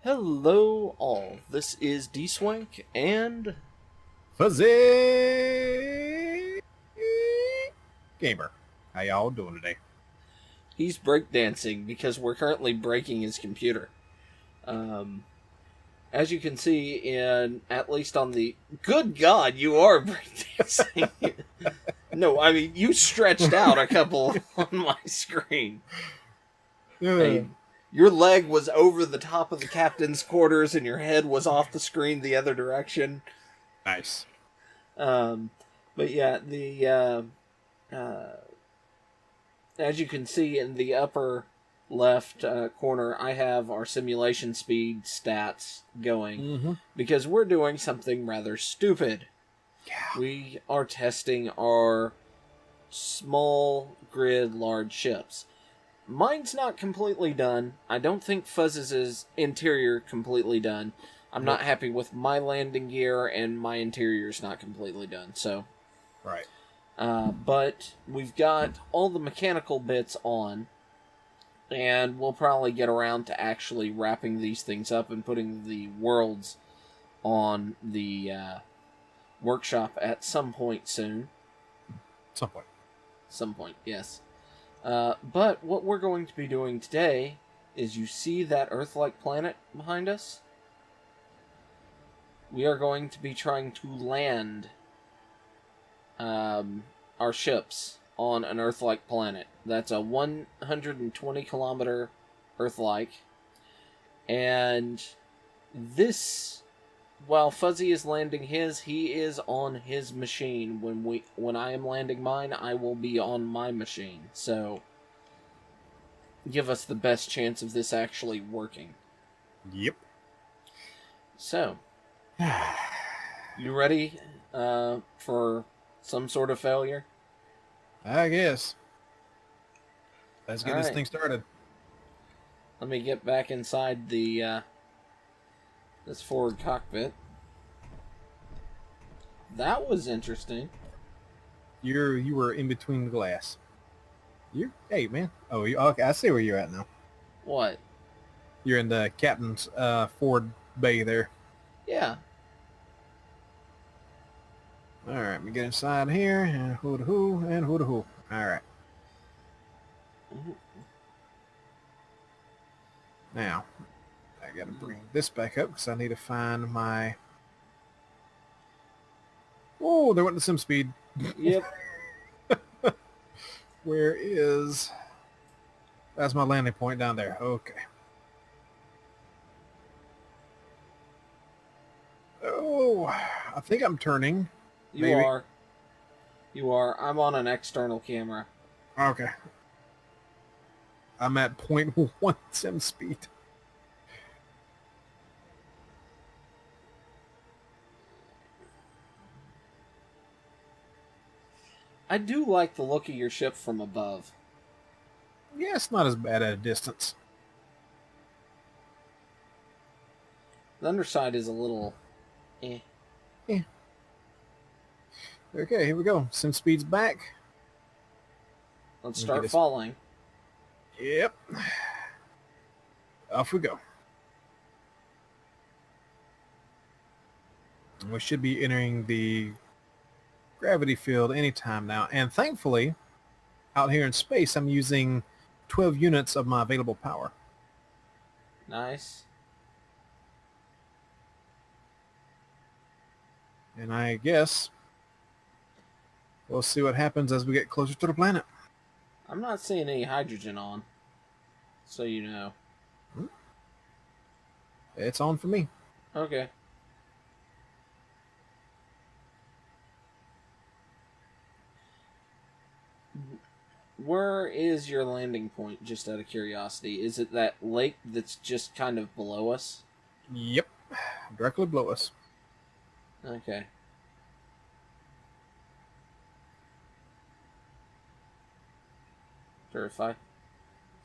Hello all, this is Dswank, and Fuzzeh Gamer. How y'all doing today? he's breakdancing because we're currently breaking his computer. Um, as you can see in, at least on the... Good God, you are breakdancing! No, I mean, you stretched out a couple on my screen. Yeah. Hey, your leg was over the top of the captain's quarters and your head was off the screen the other direction. Nice. Um, but yeah, as you can see in the upper left corner, I have our simulation speed stats going Mm-hmm. because we're doing something rather stupid. Yeah. We are testing our small grid large ships. Mine's not completely done. I don't think Fuzz's interior completely done. I'm Nope. not happy with my landing gear, and my interior's not completely done. So, Right. but we've got all the mechanical bits on, and we'll probably get around to actually wrapping these things up and putting the worlds on the workshop at some point soon. Some point. Some point, yes. But what we're going to be doing today is, you see that Earth-like planet behind us? We are going to be trying to land our ships on an Earth-like planet. That's a 120 kilometer Earth-like. And this, while Fuzzeh is landing his, he is on his machine. When I am landing mine, I will be on my machine. So, give us the best chance of this actually working. Yep. So, you ready for some sort of failure? I guess. Let's All get this right. thing started. Let me get back inside the this forward cockpit. That was interesting. You were in between the glass. Hey man. Oh, okay. I see where you're at now. What? You're in the captain's forward bay there. Yeah. All right. Let me get inside here. And who to who and who to who. All right. Now, I gotta bring this back up because I need to find my... Oh, there went the sim speed. Yep. Where is... That's my landing point down there. Okay. Oh, I think I'm turning. You Maybe. are. You are. I'm on an external camera. Okay. I'm at 0.1 sim speed. I do like the look of your ship from above. Yeah, it's not as bad at a distance. The underside is a little... eh. Yeah. Okay, here we go. Sim speed's back. Let's Let me get start this- falling. Yep. Off we go. We should be entering the gravity field anytime now. And thankfully, out here in space, I'm using 12 units of my available power. Nice. And I guess we'll see what happens as we get closer to the planet. I'm not seeing any hydrogen on, so you know. It's on for me. Okay. Where is your landing point, just out of curiosity? Is it that lake that's just kind of below us? Yep. Directly below us. Okay. Verify.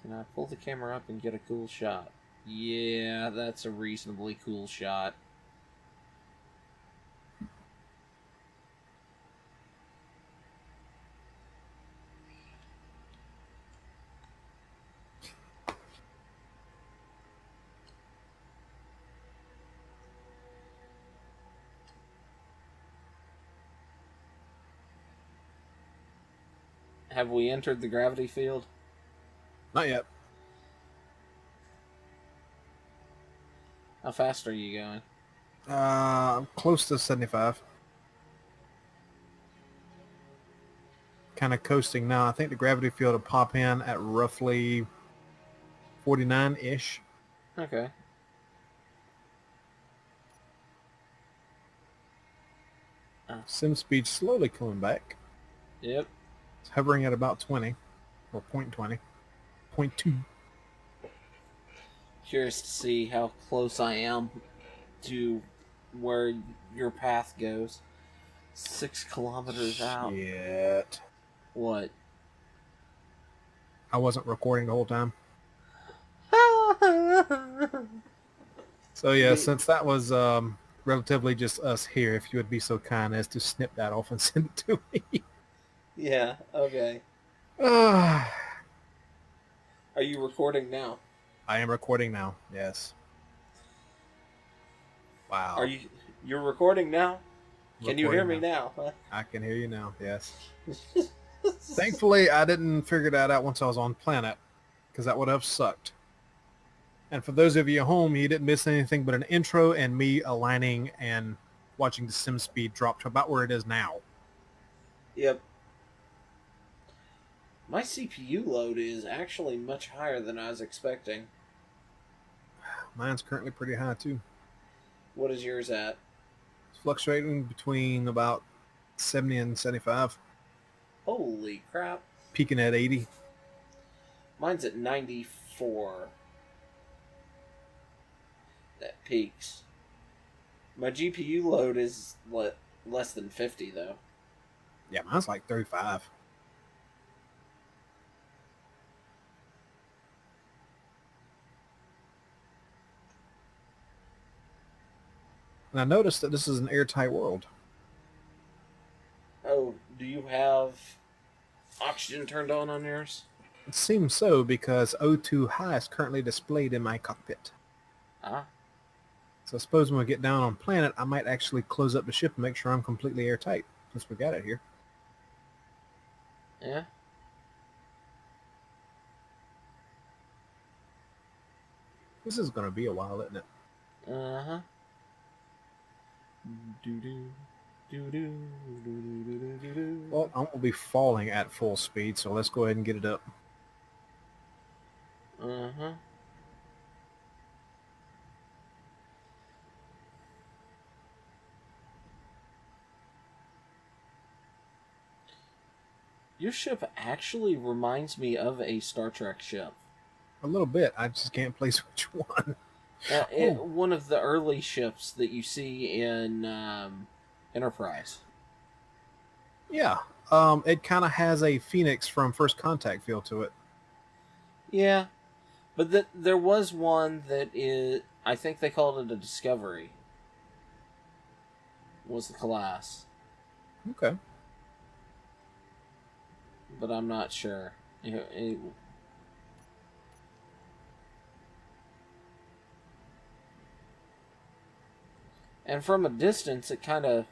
Can I pull the camera up and get a cool shot? Yeah, that's a reasonably cool shot. Have we entered the gravity field? Not yet. How fast are you going? I'm close to 75. Kind of coasting now. I think the gravity field will pop in at roughly 49-ish. Okay. Sim speed slowly coming back. Yep. It's hovering at about 20, or 0.20, 0.2. Curious to see how close I am to where your path goes. 6 kilometers out. Shit. What? I wasn't recording the whole time. So yeah, since that was relatively just us here, if you would be so kind as to snip that off and send it to me. Yeah, okay. I Are you recording now? am recording now, yes. Wow. You're recording now? Can you hear me Recording now? Huh? I can hear you now, yes. Thankfully, I didn't figure that out once I was on planet, because that would have sucked. And for those of you at home, you didn't miss anything but an intro and me aligning and watching the sim speed drop to about where it is now. Yep. My CPU load is actually much higher than I was expecting. Mine's currently pretty high too. What is yours at? It's fluctuating between about 70 and 75, Holy crap. peaking at 80. Mine's at 94. That peaks. My GPU load is less than 50 though. Yeah, mine's like 35. And I noticed that this is an airtight world. Oh, do you have oxygen turned on yours? It seems so because O2 high is currently displayed in my cockpit. Ah. So I suppose when we get down on planet, I might actually close up the ship and make sure I'm completely airtight since we got it here. Yeah. This is going to be a while, isn't it? Uh-huh. Well, I'm going to be falling at full speed, so let's go ahead and get it up. Uh-huh. Your ship actually reminds me of a Star Trek ship. A little bit. I just can't place which one. One of the early ships that you see in Enterprise. Yeah. It kind of has a Phoenix from First Contact feel to it. Yeah. But there was one that is... I think they called it a Discovery. Was the class. Okay. But I'm not sure. And from a distance, you kind of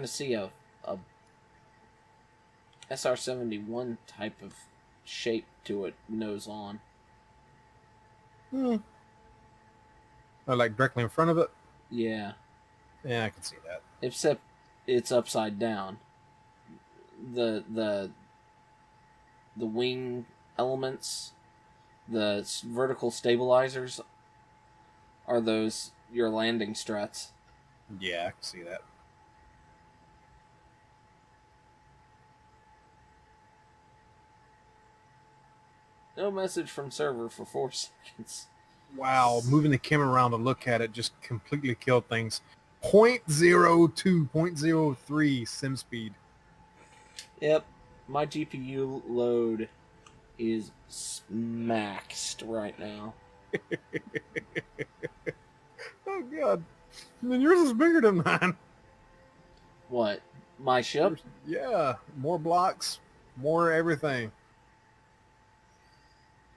see a SR-71 type of shape to it, nose on. Oh, like directly in front of it? Yeah. Yeah, I can see that. Except it's upside down. The wing elements, the vertical stabilizers, are those your landing struts. Yeah, I can see that. No message from server for 4 seconds. Wow, moving the camera around to look at it just completely killed things. 0.02, 0.03 sim speed. Yep, my GPU load is maxed right now. Oh god. And then yours is bigger than mine. What? My ship? Yeah, more blocks, more everything.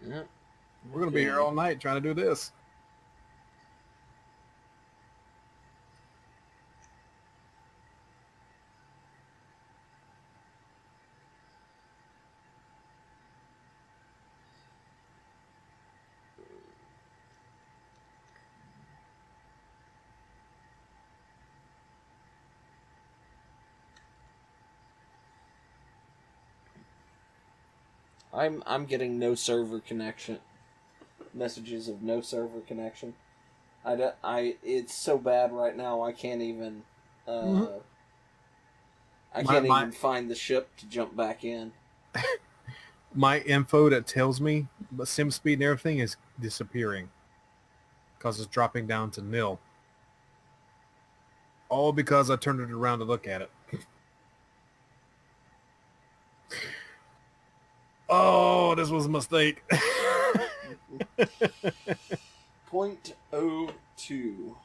Yep. We're going to be here all night trying to do this. I'm getting no server connection. Messages of no server connection. It's so bad right now. I can't even. Mm-hmm. I can't even find the ship to jump back in. My info that tells me but sim speed and everything is disappearing because it's dropping down to nil. All because I turned it around to look at it. Oh, this was a mistake. 0.02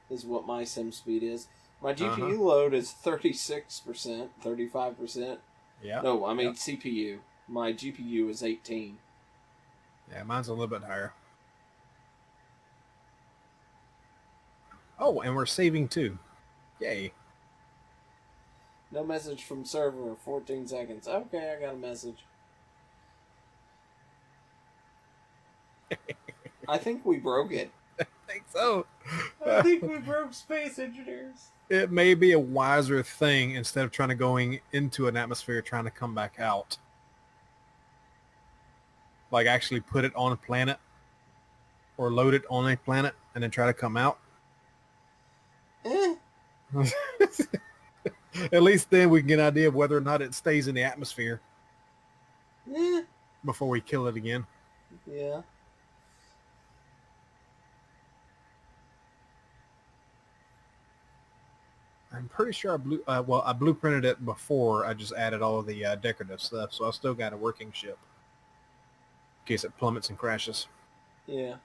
is what my sim speed is. My GPU load is 36%, 35%. Yeah. No, I mean CPU. My GPU is 18. Yeah, mine's a little bit higher. Oh, and we're saving too. Yay. No message from server, 14 seconds. Okay, I got a message. I think we broke it. I think so. I think we broke Space Engineers. It may be a wiser thing instead of trying to going into an atmosphere trying to come back out. Like actually put it on a planet or load it on a planet and then try to come out. At least then we can get an idea of whether or not it stays in the atmosphere before we kill it again. Yeah. I'm pretty sure I blueprinted it before. I just added all of the decorative stuff, so I still got a working ship in case it plummets and crashes. Yeah.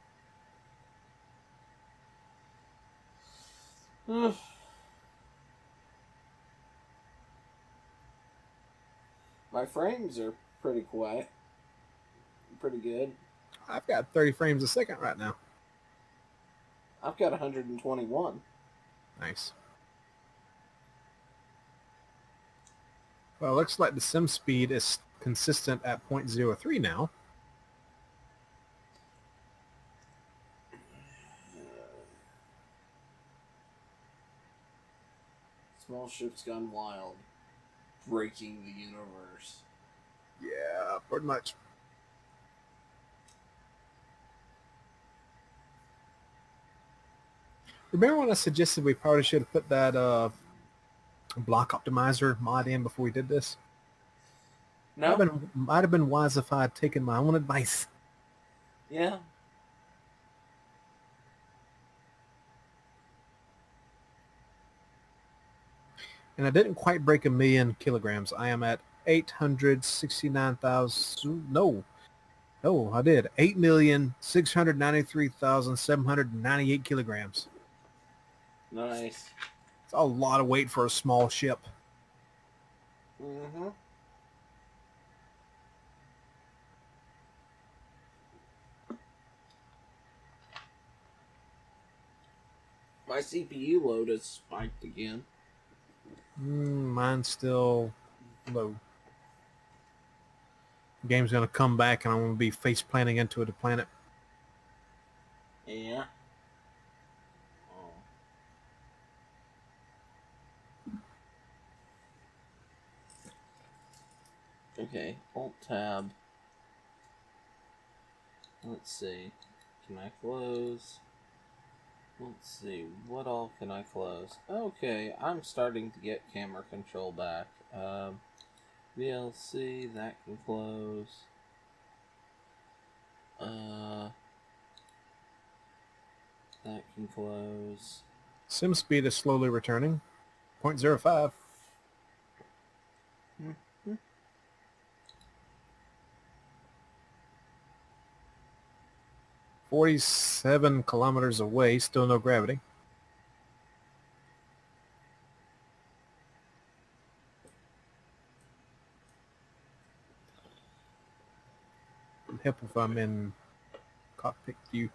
My frames are pretty quiet. Pretty good. I've got 30 frames a second right now. I've got 121. Nice. Well, it looks like the sim speed is consistent at 0.03 now. Small ships gone wild. Breaking the universe. Yeah, pretty much. Remember when I suggested we probably should have put that block optimizer mod in before we did this? No. Might have been wise if I had taken my own advice. Yeah. And I didn't quite break 1,000,000 kilograms. I am at 869,000. No, I did 8,693,798 kilograms. Nice. It's a lot of weight for a small ship. Mm-hmm. My CPU load has spiked again. Mine's still low. The game's going to come back and I'm going to be face planting into the planet. Yeah. Oh. Okay, Alt-Tab. Let's see. Can I close? Let's see. What all can I close? Okay, I'm starting to get camera control back. VLC, that can close. That can close. Sim speed is slowly returning. 0.05. 47 kilometers away, still no gravity. Help if I'm in cockpit view.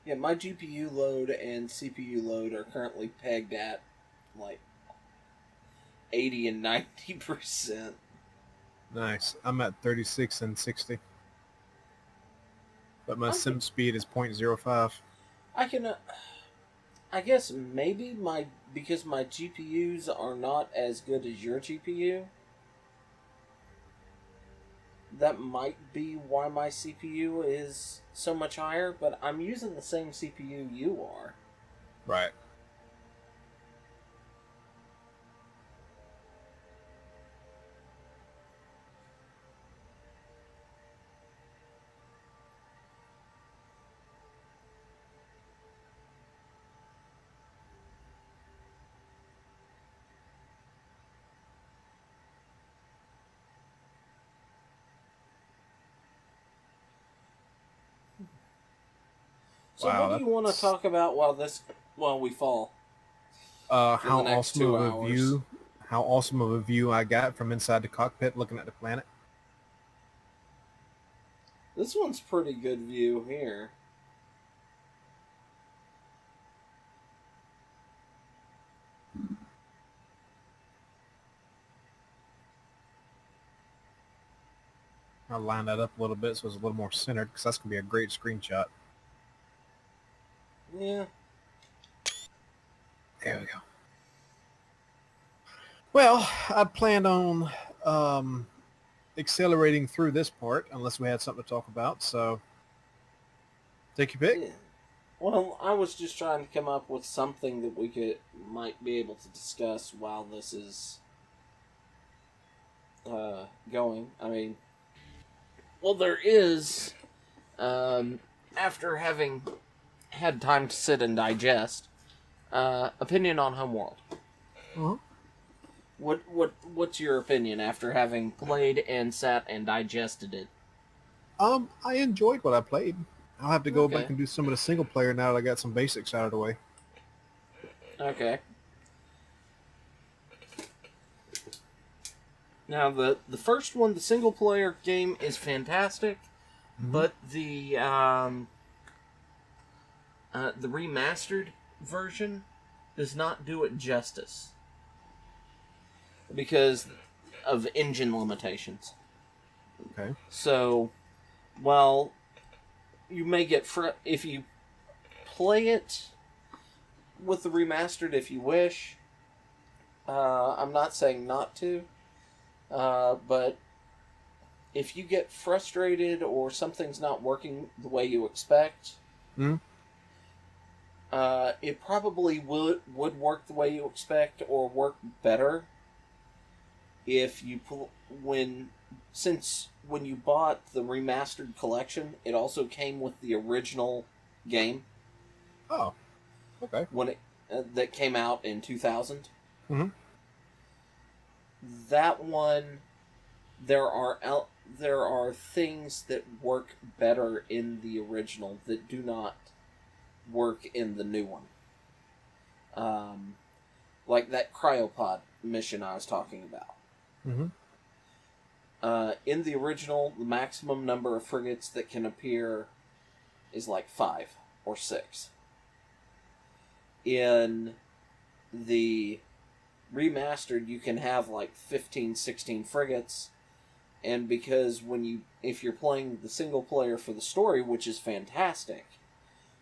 Yeah, my GPU load and CPU load are currently pegged at like 80 and 90%. Nice. I'm at 36 and 60. But my I sim speed is 0.05. I can. I guess maybe because my GPUs are not as good as your GPU. That might be why my CPU is so much higher, but I'm using the same CPU you are. Right. So what Wow, do you want to that's talk about while we fall for the how next awesome 2 of a hours? view. How awesome of a view I got from inside the cockpit looking at the planet. This one's pretty good view here. I'll line that up a little bit so it's a little more centered because that's going to be a great screenshot. Yeah. There we go. Well, I planned on accelerating through this part unless we had something to talk about. So take your pick. Yeah. Well, I was just trying to come up with something that we might be able to discuss while this is going. I mean, well, there is, after having had time to sit and digest, opinion on Homeworld. Uh-huh. What's your opinion after having played and sat and digested it? I enjoyed what I played. I'll have to go back Okay. and do some of the single player now that I got some basics out of the way. Okay. Now the first one, the single player game, is fantastic, but the remastered version does not do it justice because of engine limitations. Okay. So, while you may get if you play it with the remastered if you wish, I'm not saying not to, but if you get frustrated or something's not working the way you expect, it probably would work the way you expect or work better if you when you bought the remastered collection, it also came with the original game. Oh, okay. When it that came out in 2000. Mm-hmm. That one, there are things that work better in the original that do not work in the new one. Like that cryopod mission I was talking about. Mm-hmm. In the original, the maximum number of frigates that can appear is like 5 or 6. In the remastered, you can have like 15, 16 frigates, and because if you're playing the single player for the story, which is fantastic,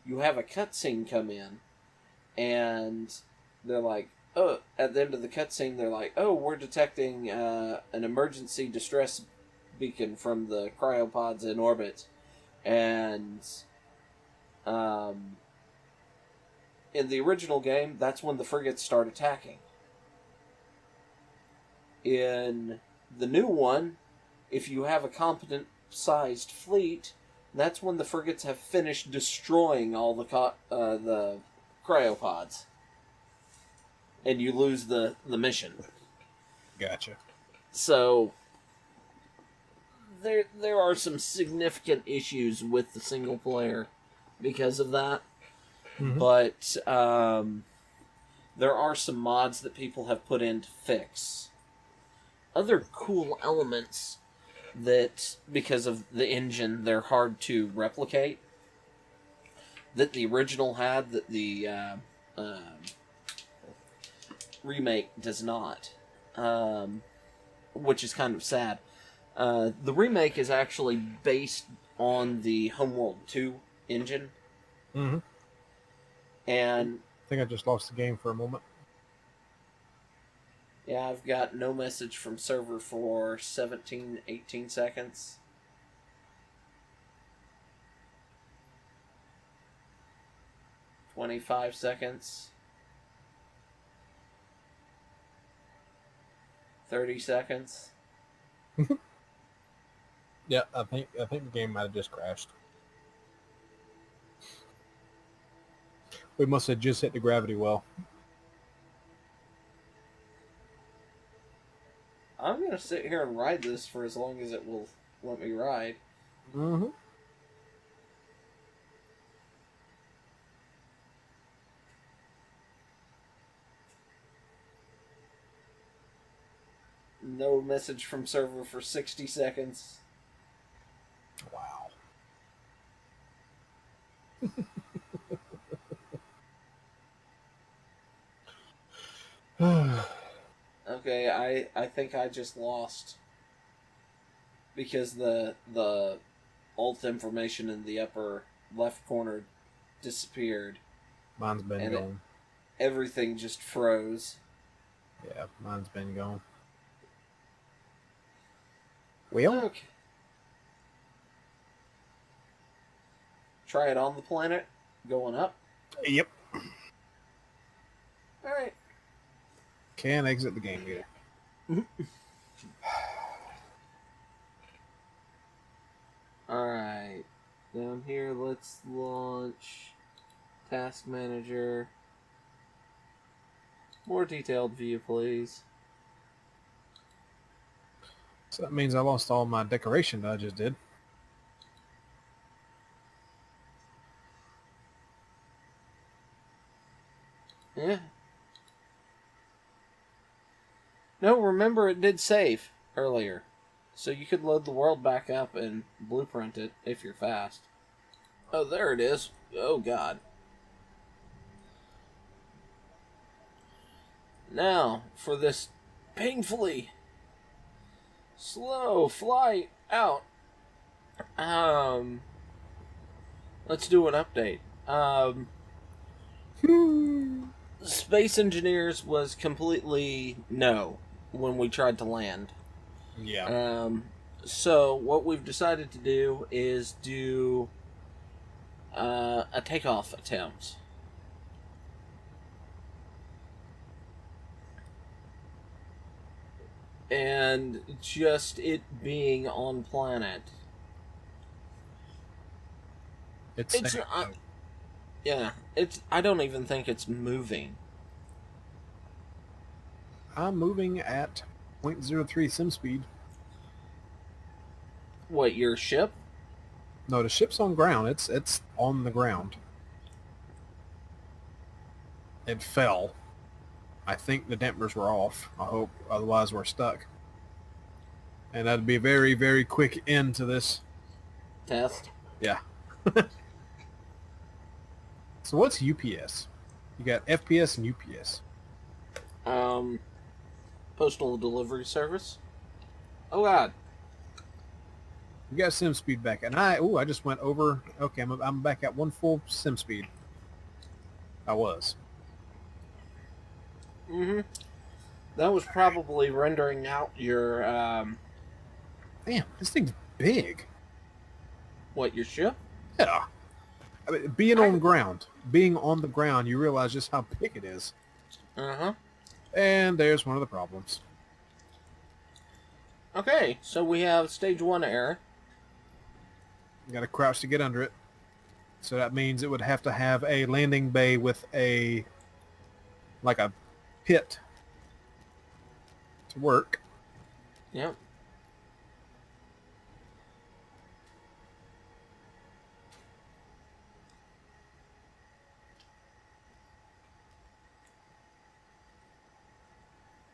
you have a cutscene come in, and they're like, oh, at the end of the cutscene, they're like, oh, we're detecting an emergency distress beacon from the cryopods in orbit, and in the original game, that's when the frigates start attacking. In the new one, if you have a competent sized fleet, that's when the frigates have finished destroying all the cryopods, and you lose the mission. Gotcha. So there are some significant issues with the single player because of that, but there are some mods that people have put in to fix other cool elements that, because of the engine, they're hard to replicate, that the original had, that the remake does not, which is kind of sad. The remake is actually based on the Homeworld 2 engine. Mm-hmm. And I think I just lost the game for a moment. yeah, I've got no message from server for 17, 18 seconds. $25 seconds. 30 seconds. Yeah, I think the game might have just crashed. We must have just hit the gravity well. I'm going to sit here and ride this for as long as it will let me ride. Mm-hmm. No message from server for 60 seconds. Wow. Okay, I think I just lost. Because the alt information in the upper left corner disappeared. Mine's been gone. Everything just froze. Yeah, mine's been gone. Well, okay. Try it on the planet. Going up. Yep. Alright. Can't exit the game either. Alright. Down here, let's launch Task Manager. More detailed view, please. So that means I lost all my decoration that I just did. Yeah. No, remember it did save earlier. So you could load the world back up and blueprint it if you're fast. Oh, there it is. Oh, God. Now, for this painfully slow flight out. Let's do an update. Space Engineers was completely no when we tried to land. Yeah. So what we've decided to do is do a takeoff attempt. And just it being on planet. It's yeah, I don't even think it's moving. I'm moving at 0.03 sim speed. What, your ship? No, the ship's on ground. It's on the ground. It fell. I think the dampers were off. I hope. Otherwise, we're stuck. And that'd be a very, very quick end to this Test. Yeah. So what's UPS? You got FPS and UPS. Postal delivery service. Oh God. You got sim speed back, and I just went over. Okay, I'm back at 1 full sim speed. I was. Mm-hmm. That was probably rendering out your Damn, this thing's big. What, your ship? Yeah. I mean, being on the ground, you realize just how big it is. Uh-huh. And there's one of the problems. Okay, so we have stage 1 error. You got to crouch to get under it. So that means it would have to have a landing bay with a pit to work. Yep.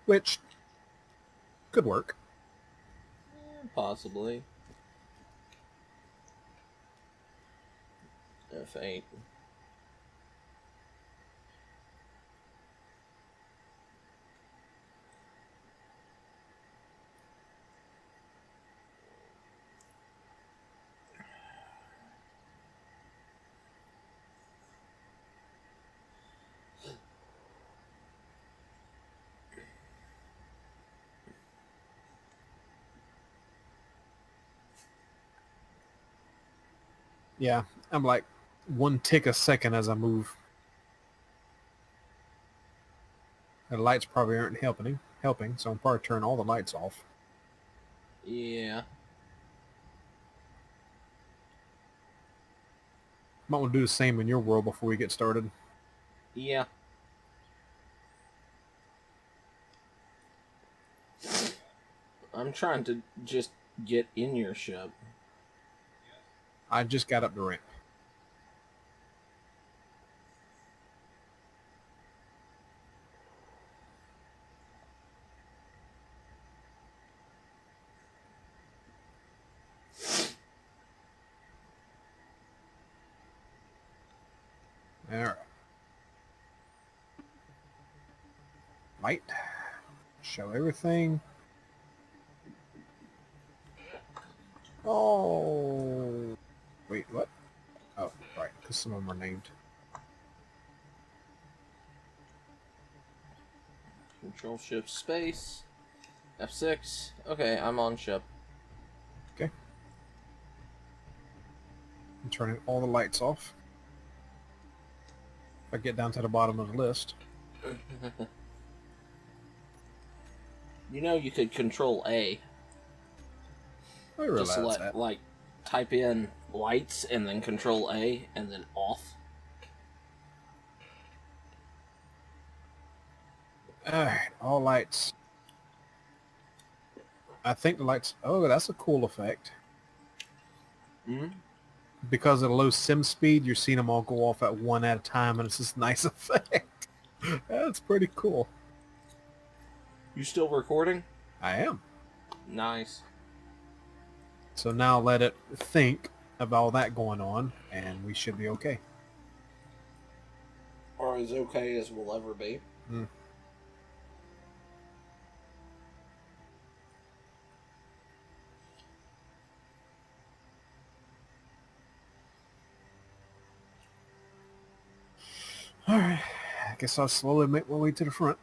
Which could work. Possibly. F8. Yeah, I'm like 1 tick a second as I move. The lights probably aren't helping, so I'm probably turn all the lights off. Yeah. Might want to do the same in your world before we get started. Yeah. I'm trying to just get in your ship. I just got up the ramp. All right. Light. Show everything. Oh. Wait, what? Oh, right, because some of them are named. Control shift space. F6. Okay, I'm on ship. Okay. I'm turning all the lights off. If I get down to the bottom of the list. You know you could control A. I realize Just let, that. like, type in lights and then control A and then off. Alright, all lights. I think the lights... Oh, that's a cool effect. Hmm? Because of the low sim speed, you're seeing them all go off at one at a time, and it's this nice effect. That's pretty cool. You still recording? I am. Nice. So now let it think of all that going on, and we should be okay. Or as okay as we'll ever be. Mm. Alright, I guess I'll slowly make my way to the front.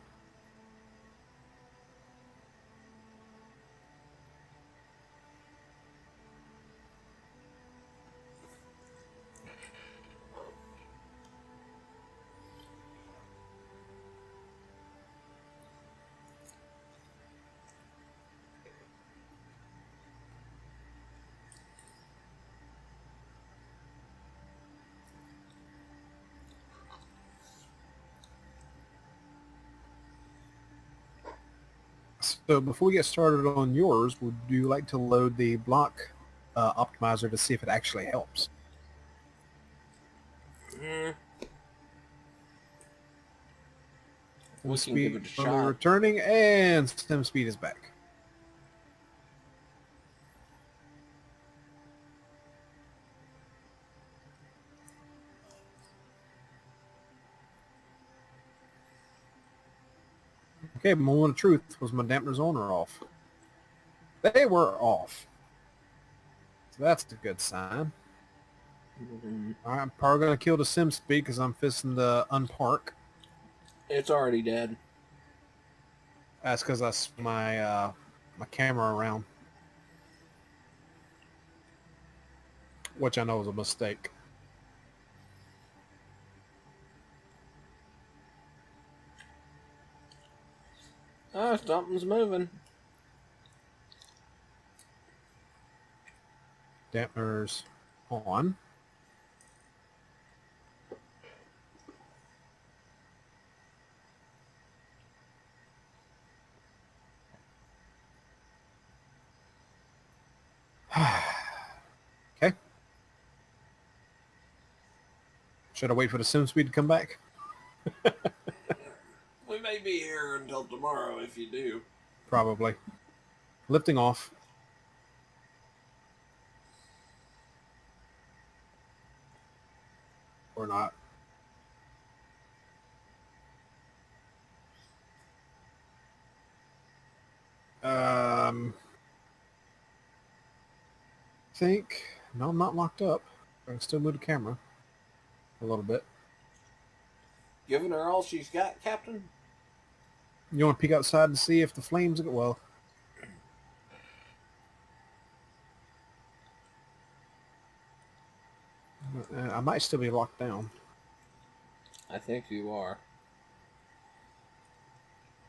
So before we get started on yours, would you like to load the block optimizer to see if it actually helps? Mm. Sim We can give it a speed shot. returning, and sim speed is back. Okay, moment of truth. Was my dampers on or off? They were off. So that's a good sign. All right, I'm probably going to kill the sim speed because I'm fixing to unpark. It's already dead. That's because I swung my camera around, which I know is a mistake. Oh, something's moving. Dampers on. Okay. Should I wait for the sim speed to come back? We may be here until tomorrow if you do. Probably. Lifting off. Or not. Think. No, I'm not locked up. I can still move the camera a little bit. Giving her all she's got, Captain? You want to peek outside and see if the flames... Well, I might still be locked down. I think you are.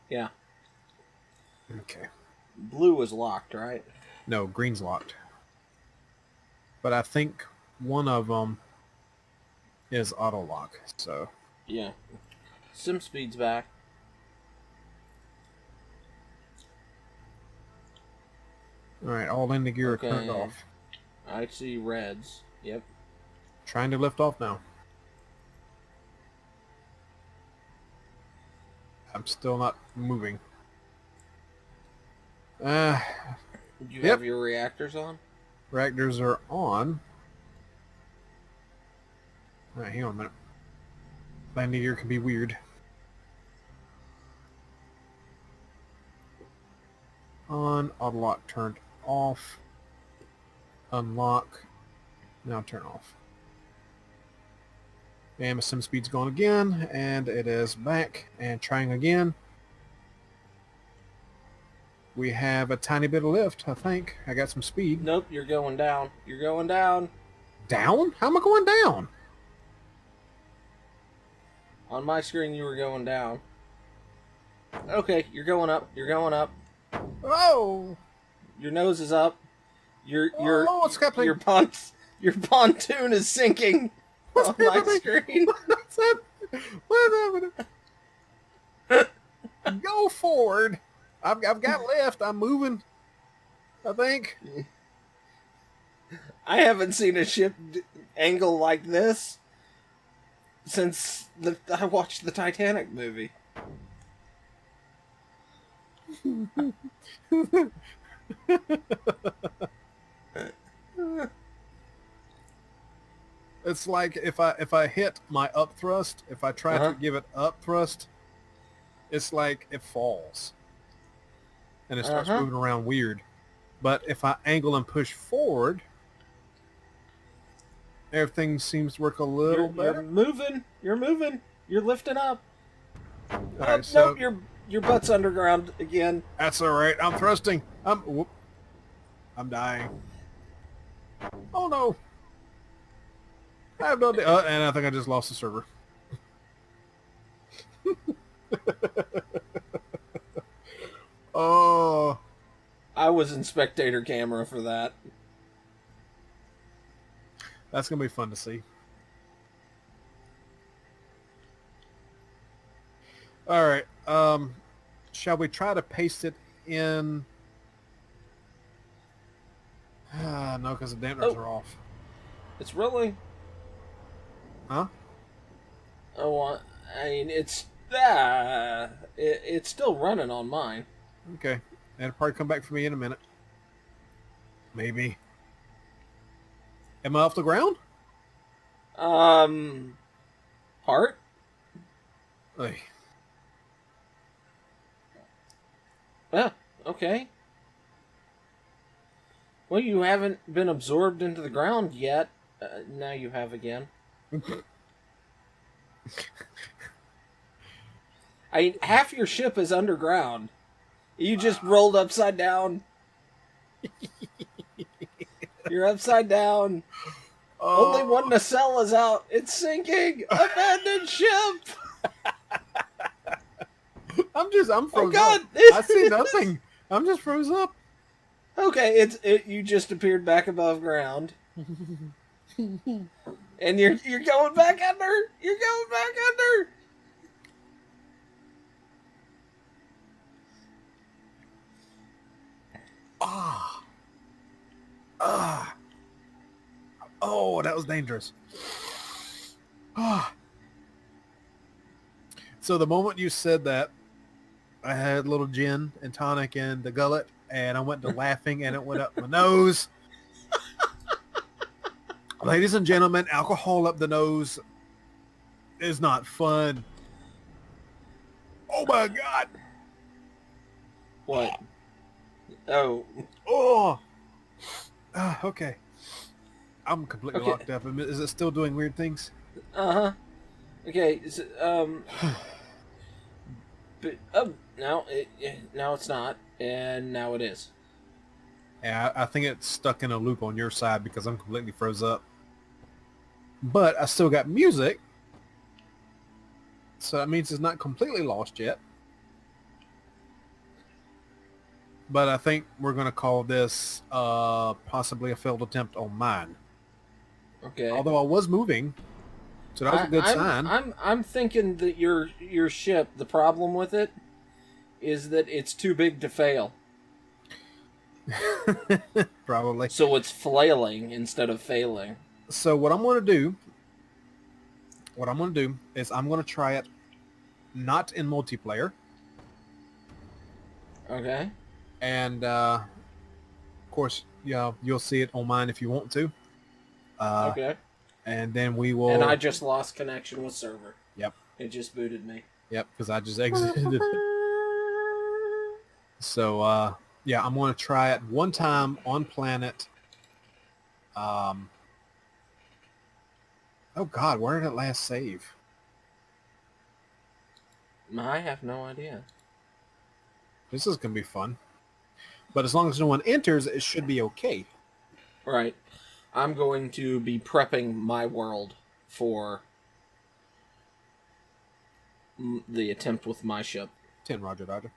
Yeah. Okay. Blue is locked, right? No, green's locked. But I think one of them is auto lock. So Yeah. Sim speed's back. all right, all landing gear Okay. turned off. I see reds. Yep. Trying to lift off now. I'm still not moving. Do you Yep. have your reactors on? Reactors are on. All right, hang on a minute. Landing gear can be weird. On, auto lock turned off. Unlock. Now turn off. And my sim speed's gone again, and it is back and trying again. We have a tiny bit of lift, I think. I got some speed. Nope, you're going down. You're going down. Down? How am I going down? On my screen, you were going down. Okay, you're going up. You're going up. Oh! Your nose is up. Your what's happening? your pontoon is sinking on my screen. What's happening? What's happening? Go forward. I've got lift. I'm moving. I think. I haven't seen a ship angle like this since I watched the Titanic movie. It's like if I hit my up thrust, if I try to give it up thrust, it's like it falls. And it starts moving around weird. But if I angle and push forward, everything seems to work a little better. You're moving. You're lifting up. All right, so nope, your butt's underground again. That's all right. I'm thrusting. I'm dying. Oh no. I have no idea. And I think I just lost the server. Oh. I was in spectator camera for that. That's going to be fun to see. All right. Shall we try to paste it in? No, because the dampeners are off. It's really? Huh? Oh, I mean, it's still running on mine. Okay. It'll probably come back for me in a minute. Maybe. Am I off the ground? Part? Oy. Yeah, okay. Well, you haven't been absorbed into the ground yet. Now you have again. I mean, half your ship is underground. You just rolled upside down. You're upside down. Only one nacelle is out. It's sinking. Abandoned ship. I'm frozen. Oh God! Up. I see nothing. I'm just froze up. Okay, you just appeared back above ground. And you're going back under. You're going back under. Oh, that was dangerous. So the moment you said that, I had a little gin and tonic in the gullet, and I went to laughing, and it went up my nose. Ladies and gentlemen, alcohol up the nose is not fun. Oh my God. What? Oh. Oh. Okay. I'm completely locked up. Is it still doing weird things? Uh-huh. Okay. But, now it's not, and now it is. Yeah, I think it's stuck in a loop on your side because I'm completely froze up. but I still got music. So that means it's not completely lost yet. But I think we're going to call this possibly a failed attempt on mine. Okay. Although I was moving, so that was a good sign. I'm thinking that your ship, the problem with it is that it's too big to fail. Probably. So it's flailing instead of failing. So what I'm going to do is I'm going to try it not in multiplayer. Okay. And of course, you'll see it on mine if you want to. Okay. And then we will. And I just lost connection with server. Yep. It just booted me. Yep, because I just exited it. So yeah, I'm going to try it one time on planet. Oh God, where did it last save? I have no idea. This is going to be fun. But as long as no one enters, it should be okay. Right. I'm going to be prepping my world for the attempt with my ship. 10, Roger, Dodger.